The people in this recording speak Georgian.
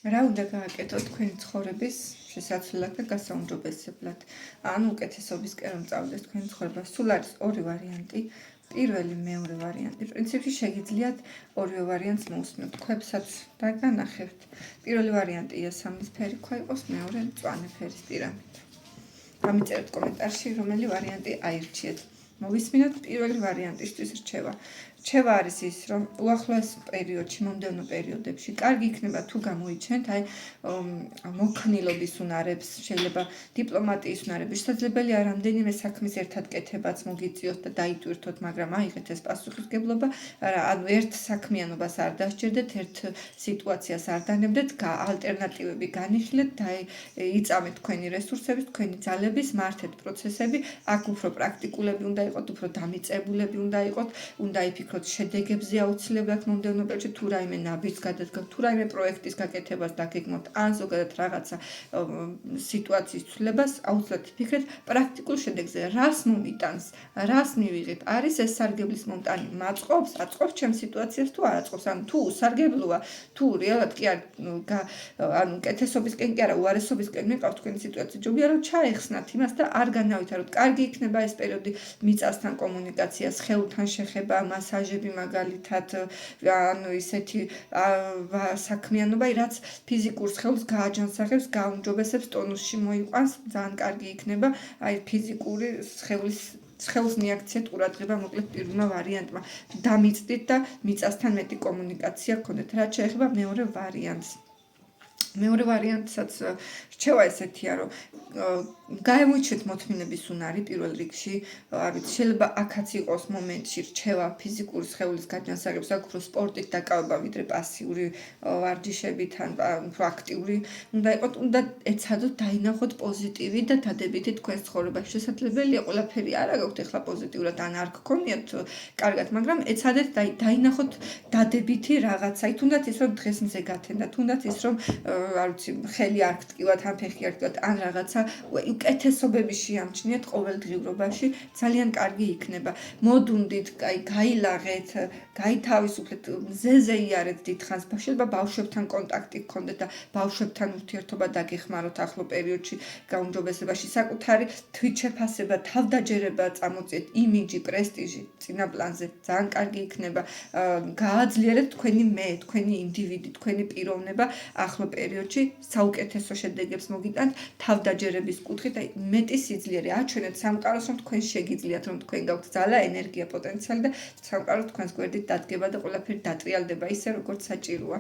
რა უნდა გააკეთოთ თქვენი ცხოვრების შესაძლებლად და გასაუმჯობესებლად? ან უკეთესობისკენ რომ წავიდეს თქვენი ცხოვრება. სულ არის ორი ვარიანტი. პირველი, მეორე ვარიანტი. პრინციპში შეგიძლიათ ორივე ვარიანტს მოусმინოთ. თქვენსაც დაგანახებთ. პირველი ვარიანტია სამნისფერი ქვა იყოს, მეორე მწვანე ფერის პირამიდა. გამიწერეთ კომენტარში, რომელი ვარიანტი აირჩიეთ. მოვისმინოთ პირველი ვარიანტისთვის რჩევა. რჩევა არის ის, რომ უახლოეს პერიოდში, მომდევნო პერიოდებში კარგი იქნება თუ გამოიჩენთ აი მოქნილობის უნარებს, შეიძლება დიპლომატიის უნარები, შესაძლებელია რამდენიმე საქმის ერთად კეთებაც მოგიწიოთ და დაიტვირთოთ, მაგრამ აიღეთ ეს პასუხისმგებლობა, ანუ ერთ საქმიანობას არ დასჭირდეთ, ერთ სიტუაციას არ დანებდეთ, ალტერნატივები განიხილეთ და იწამეთ თქვენი რესურსების, თქვენი ძალების, მართეთ პროცესები, აქ უფრო პრაქტიკულები უნდა იყოთ, უფრო დამიწებულები უნდა იყოთ, უნდა იფიქროთ შედეგებზე აუცილებლად მომდევნო პერიოდში, თუ რაიმე ნაბიჯს გადადგათ, თუ რაიმე პროექტის გაკეთებას დაგეგმოთ, ან ზოგადად რაღაცა სიტუაციის ცვლილებას, აუცილებლად იფიქრეთ პრაქტიკულ შედეგზე, რას მომიტანს, რას მივიღებ, არის ეს სარგებლის მომტანი, მაწყობს, აწყობს ჩემს სიტუაციას თუ არ აწყობს, ანუ თუ სარგებლოა, თუ რეალად კი არ ანუ კეთესობისკენ კი არა, უარესობისკენ მიყავთ თქვენი სიტუაცია, ჯობია რომ ჩაეხსნათ იმას და არ განავითაროთ. კარგი იქნება ეს პერიოდი მიწასთან კომუნიკაცია, სხეულთან შეხება, მასაჟები მაგალითად, ანუ ისეთი საქმიანობა, რაც ფიზიკურ სხეულს გააჯანსაღებს, გააუმჯობესებს, ტონუსში მოიყვანს, ძალიან კარგი იქნება, აი ფიზიკური სხეულს მიაქციეთ ყურადღება, მოკლედ პირველმა ვარიანტმა დამიწდით და მიწასთან მეტი კომუნიკაცია გქონდეთ. რაც შეეხება მეორე ვარიანტს. მეორე ვარიანტსაც რჩევა ესეთია, რომ გაემოიჩინეთ მოთმინების უნარი პირველ რიგში, არ ვიცი, შეიძლება აქაც იყოს მომენტში რჩევა ფიზიკური სხეულის გაჯანსაღების, აქ უფრო სპორტით დაკავება, ვიდრე პასიური ვარჯიშებით ან უფრო აქტიური უნდა იყოთ, უნდა ეცადოთ დაინახოთ პოზიტივი და დადებითი თქვენს ცხოვრებაში. შესაძლებელია ყველაფერი არ აგაქვთ ეხლა პოზიტიურად ან არ გქონიათ კარგად, მაგრამ ეცადეთ დაინახოთ დადებითი რაღაცა. თუნდაც ის რომ დღეს მზე გათენდა, თუნდაც ის რომ არ ვიცი, ხელი არ გტკივათ, ან ფეხი არ გტკივათ, ან რაღაცა უკეთესობები შეამჩნიეთ ყოველდღიურობაში, ძალიან კარგი იქნება. მოდუნდით, გაილაღეთ, გაითავისუფლეთ, მზეზე იარეთ დიდხანს, შეიძლება ბავშვებთან კონტაქტი გქონდეთ და ბავშვებთან ურთიერთობა დაგეხმაროთ ახლო პერიოდში გაუმჯობესებაში, საკუთარი თვითშეფასება, თავდაჯერება წამოწიეთ, იმიჯი, პრესტიჟი წინა პლანზე, ძალიან კარგი იქნება. გააძლიერეთ თქვენი მე, თქვენი ინდივიდი, თქვენი პიროვნება ახლო პერიოდში საუკეთესო შედეგებს მოგიტანთ თავდაჯერების კუთხით, აი მეტი სიძლიერე აჩვენეთ სამყაროს, რომ თქვენ შეგიძლიათ, რომ თქვენ გაქვთ ძალა, ენერგია, პოტენციალი და სამყარო თქვენს გვერდით დადგება და ყველაფერი დატრიალდება ისე, როგორც საჭიროა.